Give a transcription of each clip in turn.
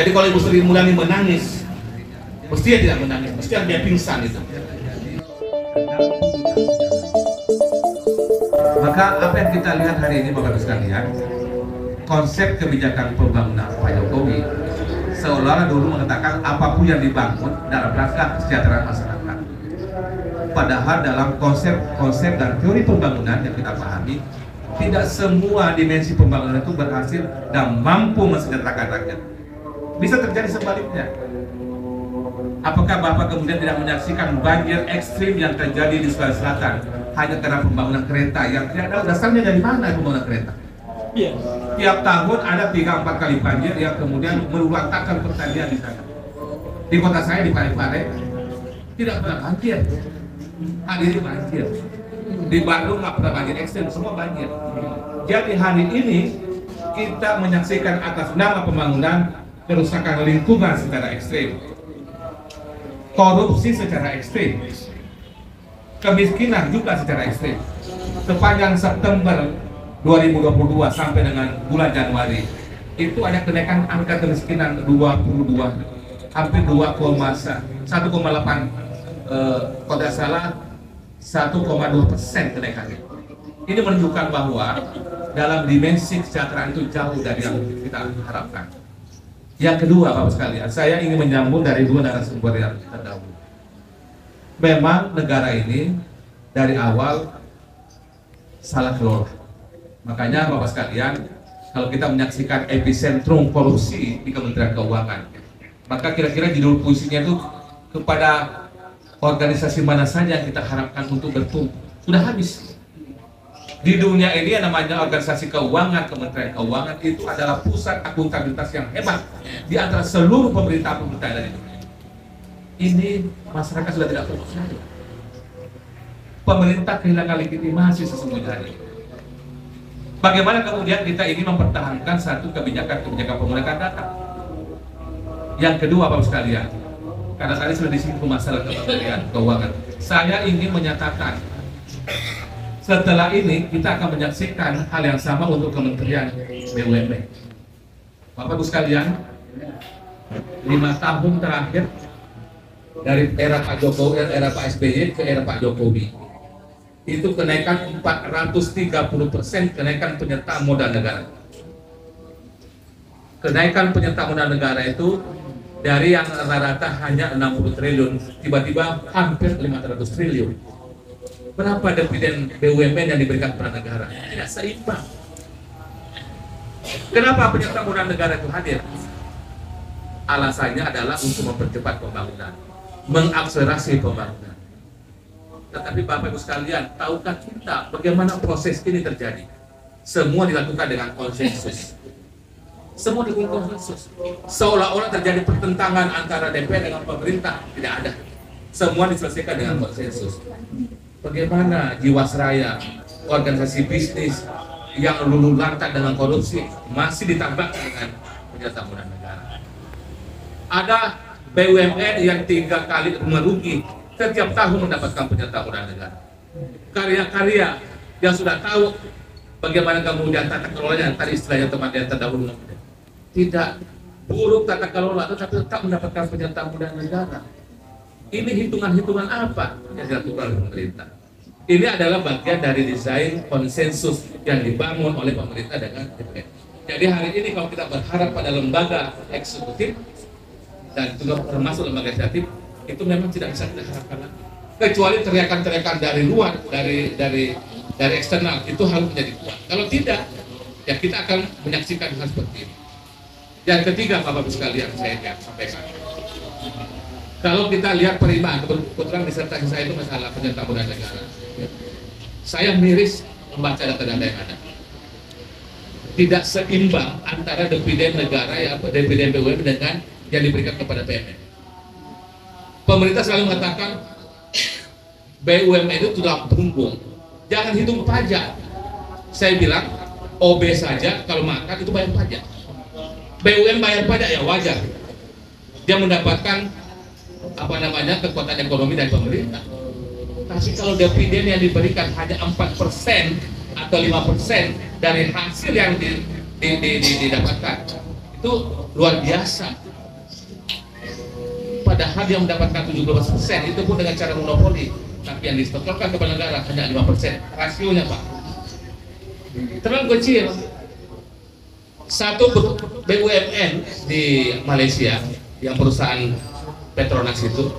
Jadi kalau Ibu Sri Mulyani menangis, mestinya tidak menangis, mestinya dia pingsan itu. Maka apa yang kita lihat hari ini Bapak Ibu sekalian, konsep kebijakan pembangunan Pak Jokowi seolah-olah dulu mengatakan apapun yang dibangun dalam rangka kesejahteraan masyarakat. Padahal dalam konsep dan teori pembangunan yang kita pahami, tidak semua dimensi pembangunan itu berhasil dan mampu mensejahterakan rakyat. Bisa terjadi sebaliknya. Apakah Bapak kemudian tidak menyaksikan banjir ekstrim yang terjadi di Sulawesi Selatan hanya karena pembangunan kereta yang tidak tahu dasarnya dari mana pembangunan kereta? Iya. Tiap tahun ada 3-4 kali banjir yang kemudian meruantakan pertanian di sana. Di kota saya di Parepare tidak pernah banjir. Hari ini banjir. Di Bandung nggak pernah banjir ekstrim, semua banjir. Jadi hari ini kita menyaksikan atas nama pembangunan kerusakan lingkungan secara ekstrim, korupsi secara ekstrim, kemiskinan juga secara ekstrim. Sepanjang September 2022 sampai dengan bulan Januari itu ada kenaikan angka kemiskinan 22, hampir 1,8 kalau tidak salah 1,2% kenaikannya. Ini menunjukkan bahwa dalam dimensi kesejahteraan itu jauh dari yang kita harapkan. Yang kedua, Bapak sekalian, saya ingin menyambung dari dua narasumber yang terdahulu. Memang negara ini dari awal salah kelola. Makanya Bapak sekalian, kalau kita menyaksikan epicentrum korupsi di Kementerian Keuangan, maka kira-kira judul puisinya itu kepada organisasi mana saja yang kita harapkan untuk bertumbuh. Sudah habis. Di dunia ini yang namanya organisasi keuangan, Kementerian Keuangan itu adalah pusat akuntabilitas yang hebat di antara seluruh pemerintah-pemerintah dari dunia. Ini masyarakat sudah tidak percaya. Pemerintah kehilangan legitimasi sesungguhnya hari ini. Bagaimana kemudian kita ingin mempertahankan satu kebijakan pemerintahan data? Yang kedua, Bapak sekalian, karena tadi sudah disinggung masalah Kementerian Keuangan, saya ingin menyatakan setelah ini kita akan menyaksikan hal yang sama untuk Kementerian BUMN. Bapak Ibu sekalian, 5 tahun terakhir dari era Pak Jokowi, era Pak SBY ke era Pak Jokowi, itu kenaikan 430% kenaikan penyertaan modal negara. Kenaikan penyertaan modal negara itu dari yang rata-rata hanya 60 triliun, tiba-tiba hampir 500 triliun. Berapa dividen BUMN yang diberikan kepada negara? Tidak seimbang. Kenapa penyertaan modal negara itu hadir? Alasannya adalah untuk mempercepat pembangunan, mengakselerasi pembangunan. Tetapi Bapak Ibu sekalian, tahukah kita bagaimana proses ini terjadi? Semua dilakukan dengan konsensus. Semua dilakukan konsensus. Seolah-olah terjadi pertentangan antara DPR dengan pemerintah. Tidak ada. Semua diselesaikan dengan konsensus. Bagaimana Jiwasraya, organisasi bisnis yang luluh lantak dengan korupsi masih ditambah dengan penyertaan modal negara. Ada BUMN yang 3 kali merugi setiap tahun mendapatkan penyertaan modal negara. Karya-karya yang sudah tahu bagaimana kemudian tata kelolanya, tadi istilahnya teman yang terdahulu, tidak buruk tata kelola tetapi tetap mendapatkan penyertaan modal negara. Ini hitungan-hitungan apa yang dilakukan oleh pemerintah? Ini adalah bagian dari desain konsensus yang dibangun oleh pemerintah dengan DPR. Jadi hari ini kalau kita berharap pada lembaga eksekutif dan juga termasuk lembaga legislatif, itu memang tidak bisa kita harapkan lagi. Kecuali teriakan-teriakan dari luar, dari eksternal, itu harus menjadi kuat. Kalau tidak, ya kita akan menyaksikan hal seperti ini. Yang ketiga, Bapak-Ibu sekalian, saya sampaikan. Kalau kita lihat penerimaan, kebetulan disertasi saya itu masalah penyertaan modal negara. Saya miris membaca data-data yang ada. Tidak seimbang antara dividen negara, ya dividen BUMN dengan yang diberikan kepada PMN. Pemerintah selalu mengatakan BUMN itu sudah bumbung, jangan hitung pajak. Saya bilang OB saja kalau makan itu bayar pajak. BUMN bayar pajak ya wajar. Dia mendapatkan kekuatan ekonomi dari pemerintah. Tapi kalau dividen yang diberikan hanya 4% atau 5% dari hasil yang didapatkan, itu luar biasa. Padahal dia mendapatkan 17% itu pun dengan cara monopoli, tapi yang disetorkan kepada negara hanya 5%. Rasionya Pak terlalu kecil. Satu BUMN di Malaysia yang perusahaan Petronas itu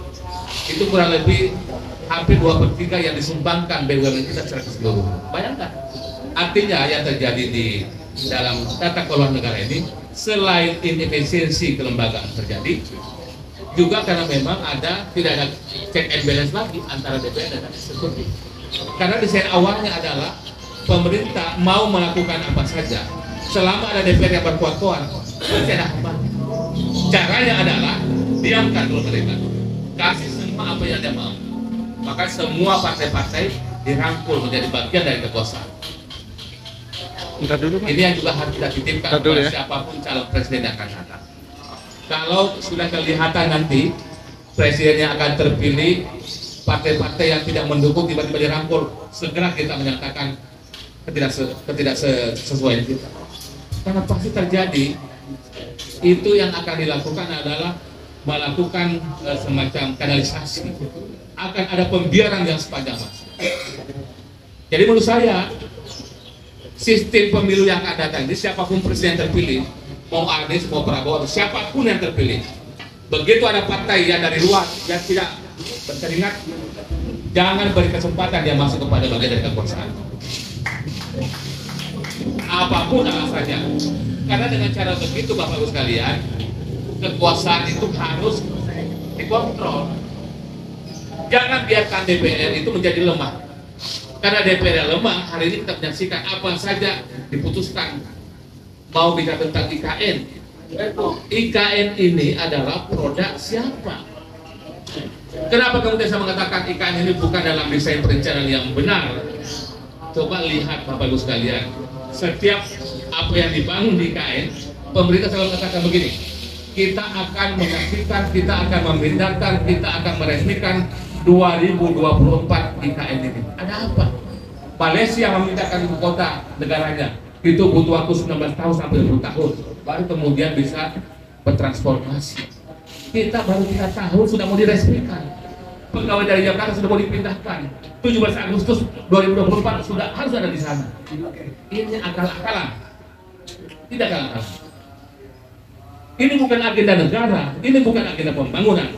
kurang lebih hampir 2/3 yang disumbangkan BUMN kita secara keseluruhan. Bayangkan, artinya yang terjadi di dalam tata kelola negara ini, selain inefisiensi kelembagaan terjadi, juga karena memang tidak ada check and balance lagi antara DPR dan eksekutif. Karena desain awalnya adalah pemerintah mau melakukan apa saja selama ada DPR yang berkuat-kuat, pasti ada apa. Caranya adalah diamkan dulu mereka, kasih semua apa yang dia mau, maka semua partai-partai dirangkul menjadi bagian dari kekuasaan. Ini yang juga harus kita titipkan kepada siapapun calon presiden yang akan datang. Kalau sudah kelihatan nanti presidennya akan terpilih, partai-partai yang tidak mendukung tiba-tiba dirangkul, segera kita menyatakan ketidaksesuaian kita. Karena pasti terjadi. Itu yang akan dilakukan adalah melakukan semacam kanalisasi. Akan ada pembiaran yang sepanjang masa. Jadi menurut saya, sistem pemilu yang akan datang ini, siapapun presiden terpilih, mau Anies, mau Prabowo, siapapun yang terpilih, begitu ada partai yang dari luar yang tidak berkeringat, jangan beri kesempatan dia masuk kepada bagian dari kekuasaan. Apapun alasannya, karena dengan cara begitu Bapak Ibu sekalian, kekuasaan itu harus dikontrol. Jangan biarkan DPR itu menjadi lemah. Karena DPR lemah, hari ini kita menyaksikan apa saja diputuskan. Mau bicara tentang IKN. IKN ini adalah produk siapa? Kenapa kemudian saya mengatakan IKN ini bukan dalam desain perencanaan yang benar? Coba lihat Bapak Ibu sekalian, setiap apa yang dibangun di IKN, pemerintah selalu mengatakan begini, kita akan menyaksikan, kita akan memindahkan, kita akan meresmikan 2024 IKN ini. Ada apa? Malaysia memindahkan ibu kota negaranya, itu butuh waktu 19 tahun sampai 20 tahun, baru kemudian bisa bertransformasi. Kita baru 3 tahun sudah mau diresmikan. Pegawai dari Jakarta sudah mau dipindahkan. 17 Agustus 2024 sudah harus ada di sana. Ini akal-akalan. Tidak akal-akalan. Ini bukan agenda negara, ini bukan agenda pembangunan.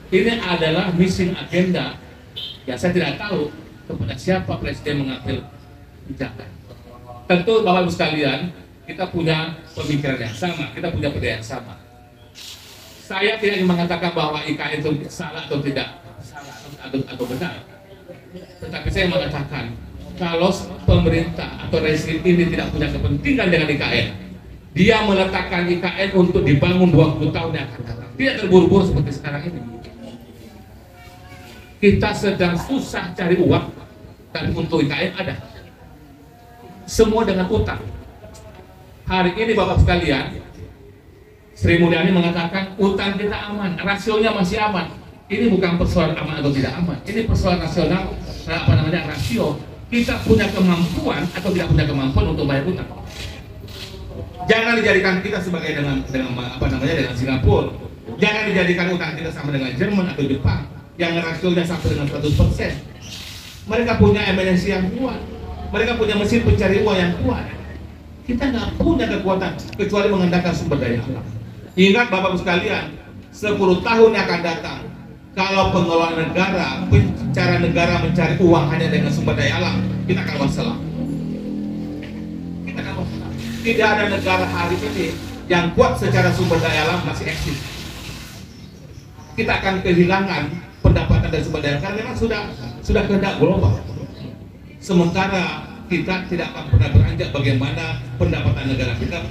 Ini adalah missing agenda yang saya tidak tahu kepada siapa presiden mengambil kebijakan. Tentu Bapak Ibu sekalian, kita punya pemikiran yang sama, kita punya budaya yang sama. Saya tidak ingin mengatakan bahwa IKN itu salah atau tidak, salah atau benar. Tetapi saya mengatakan, kalau pemerintah atau rezim ini tidak punya kepentingan dengan IKN, dia meletakkan IKN untuk dibangun 20 tahun yang akan datang. Tidak terburu-buru seperti sekarang ini. Kita sedang susah cari uang, tapi untuk IKN ada. Semua dengan utang. Hari ini Bapak sekalian, Sri Mulyani mengatakan utang kita aman, rasionya masih aman. Ini bukan persoalan aman atau tidak aman, ini persoalan nasional, rasio. Kita punya kemampuan atau tidak punya kemampuan untuk bayar utang. Jangan dijadikan kita sebagai dengan Singapura. Jangan dijadikan utang kita sama dengan Jerman atau Jepang yang rasionya sampai dengan 100%. Mereka punya MNC yang kuat, mereka punya mesin pencari uang yang kuat. Kita nggak punya kekuatan kecuali mengandalkan sumber daya alam. Ingat Bapak Ibu sekalian, 10 tahun yang akan datang, kalau pengelolaan negara, cara negara mencari uang hanya dengan sumber daya alam, kita akan wassalam. Kita akan wassalam. Tidak ada negara hari ini yang kuat secara sumber daya alam masih eksis. Kita akan kehilangan pendapatan dari sumber daya karena memang sudah kehendak global. Sementara kita tidak akan pernah beranjak bagaimana pendapatan negara kita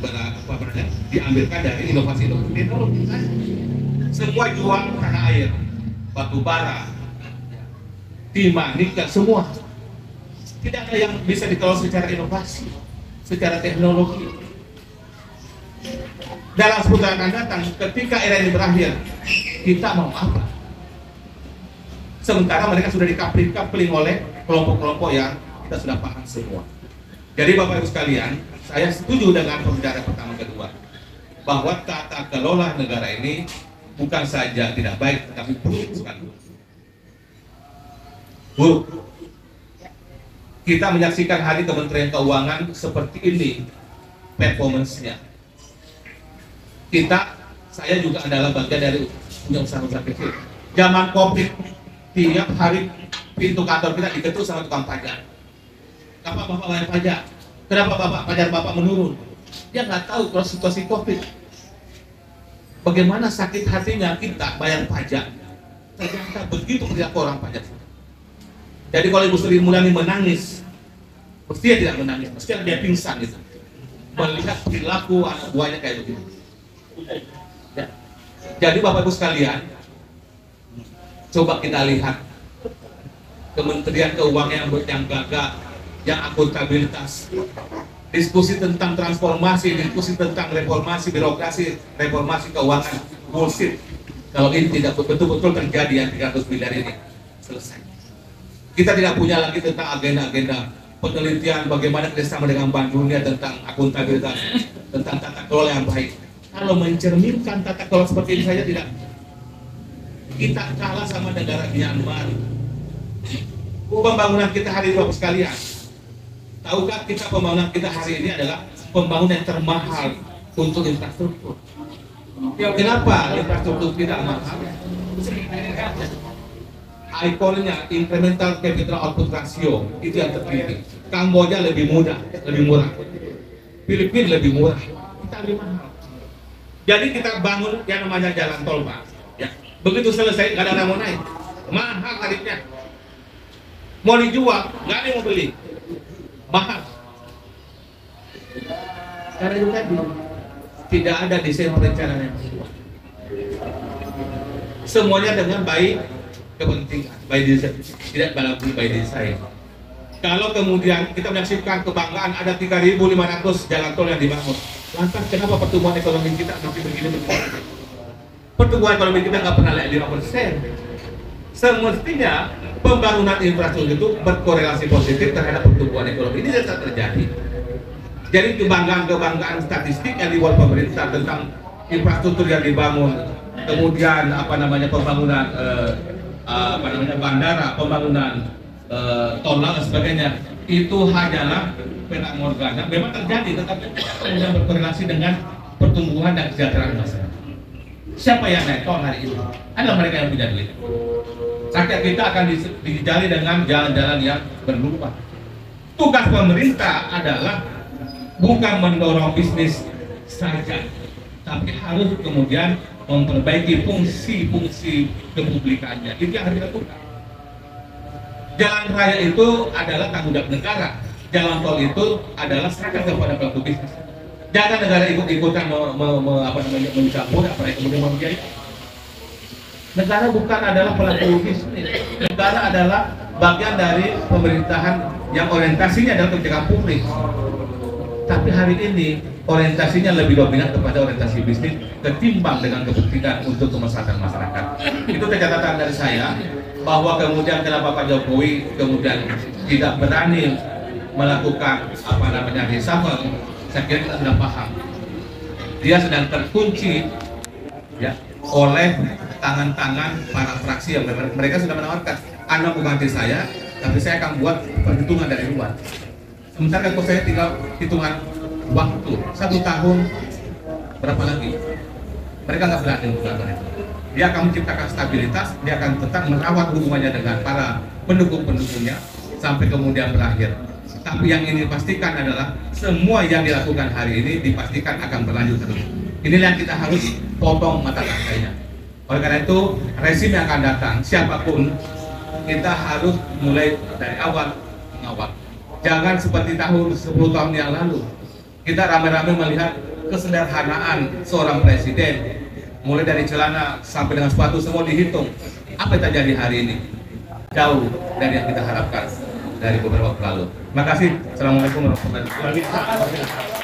diambilkan dari inovasi teknologi. Semua jual tanah air, batu bara, timah, nikel, semua. Tidak ada yang bisa dikelola secara inovasi, secara teknologi. Dalam 10 tahun akan datang, ketika era ini berakhir, kita mau apa? Sementara mereka sudah dikapling oleh kelompok-kelompok yang kita sudah paham semua. Jadi Bapak Ibu sekalian, saya setuju dengan pembicara pertama kedua. bahwa tata kelola negara ini bukan saja tidak baik, tetapi buruk sekali. Buruk. Kita menyaksikan hari Kementerian Keuangan seperti ini performance-nya. Saya juga adalah bagian dari punya usaha-usaha kecil. Zaman COVID, tiap hari pintu kantor kita diketuk sama tukang pajak. Kenapa Bapak bayar pajak? Kenapa pajak Bapak menurun? Dia nggak tahu kalau situasi COVID. Bagaimana sakit hatinya kita bayar pajak. Ternyata begitu perilaku orang pajak. Jadi kalau Ibu Sri Mulyani menangis, mestinya tidak menangis, mestinya dia pingsan gitu. Melihat perilaku anak buahnya kayak begitu. Ya. Jadi Bapak Ibu sekalian, coba kita lihat Kementerian Keuangan yang gagah, yang akuntabilitas, diskusi tentang transformasi, diskusi tentang reformasi birokrasi, reformasi keuangan, bullshit. Kalau ini tidak betul-betul terjadi yang 300 miliar ini selesai. Kita tidak punya lagi tentang agenda-agenda penelitian bagaimana kerjasama dengan Bank Dunia tentang akuntabilitas, tentang tata kelola yang baik. Kalau mencerminkan tata kelola seperti ini saja tidak, kita kalah sama negara Myanmar. Pembangunan kita hari ini Bapak sekalian, tahukah kita pembangunan kita hari ini adalah pembangunan yang termahal untuk infrastruktur. Kenapa infrastruktur tidak mahal? Ikonnya incremental capital output ratio itu yang tertinggi. Kamboja lebih mudah, lebih murah. Filipina lebih murah, kita lebih mahal. Jadi kita bangun yang namanya jalan tol, Pak. Ya. Begitu selesai, nggak ada yang mau naik. Mahal tarifnya. Mau dijual, nggak ada yang mau beli. Mahal. Karena itu tadi tidak ada desain perencanaan yang kuat. Semuanya dengan baik kepentingan, by design, tidak by design. Kalau kemudian kita menyaksikan kebanggaan ada 3.500 jalan tol yang dibangun, lantas kenapa pertumbuhan ekonomi kita masih begini-begini? Pertumbuhan ekonomi kita nggak pernah lihat 5%. Semestinya pembangunan infrastruktur itu berkorelasi positif terhadap pertumbuhan ekonomi. Ini tidak terjadi. Jadi kebanggaan statistik yang dibuat pemerintah tentang infrastruktur yang dibangun, kemudian pembangunan bandara, pembangunan tol dan sebagainya, itu hanyalah pena morgana. Memang terjadi, tetapi tidak berkorelasi dengan pertumbuhan dan kesejahteraan masyarakat. Siapa yang naik tol hari ini? Adalah mereka yang punya duit. Rakyat kita akan dijali dengan jalan-jalan yang berlumpur. Tugas pemerintah adalah bukan mendorong bisnis saja, tapi harus kemudian memperbaiki fungsi-fungsi kepublikannya. Itu yang harus dilakukan. Jalan raya itu adalah tanggung jawab negara. Jalan tol itu adalah serahkan kepada pelaku bisnis. Jangan negara ikut-ikutan mencampur apa yang kemudian membiayai. Negara bukan adalah pelaku bisnis. Negara adalah bagian dari pemerintahan yang orientasinya adalah kebijakan publik. Tapi hari ini orientasinya lebih dominan kepada orientasi bisnis ketimbang dengan kepentingan untuk kemaslahatan masyarakat. Itu catatan dari saya, bahwa kemudian kenapa Pak Jokowi kemudian tidak berani melakukan reshuffle. Saya kira kita sudah paham. Dia sedang terkunci ya oleh tangan-tangan para fraksi yang mereka sudah menawarkan, Anda mau ganti saya, tapi saya akan buat perhitungan dari luar. Sementara kalau saya tinggal hitungan waktu 1 tahun berapa lagi, mereka nggak berani melakukan itu. Dia akan menciptakan stabilitas, dia akan tetap merawat hubungannya dengan para pendukung-pendukungnya sampai kemudian berakhir. Tapi yang ini dipastikan adalah semua yang dilakukan hari ini dipastikan akan berlanjut terus. Inilah yang kita harus potong mata rantainya. Oleh karena itu, rezim yang akan datang, siapapun, kita harus mulai dari awal mengawal. Jangan seperti tahun 10 tahun yang lalu. Kita ramai-ramai melihat kesederhanaan seorang presiden. Mulai dari celana sampai dengan sepatu semua dihitung. Apa yang terjadi hari ini? Jauh dari yang kita harapkan dari beberapa waktu lalu. Terima kasih. Assalamualaikum warahmatullahi wabarakatuh.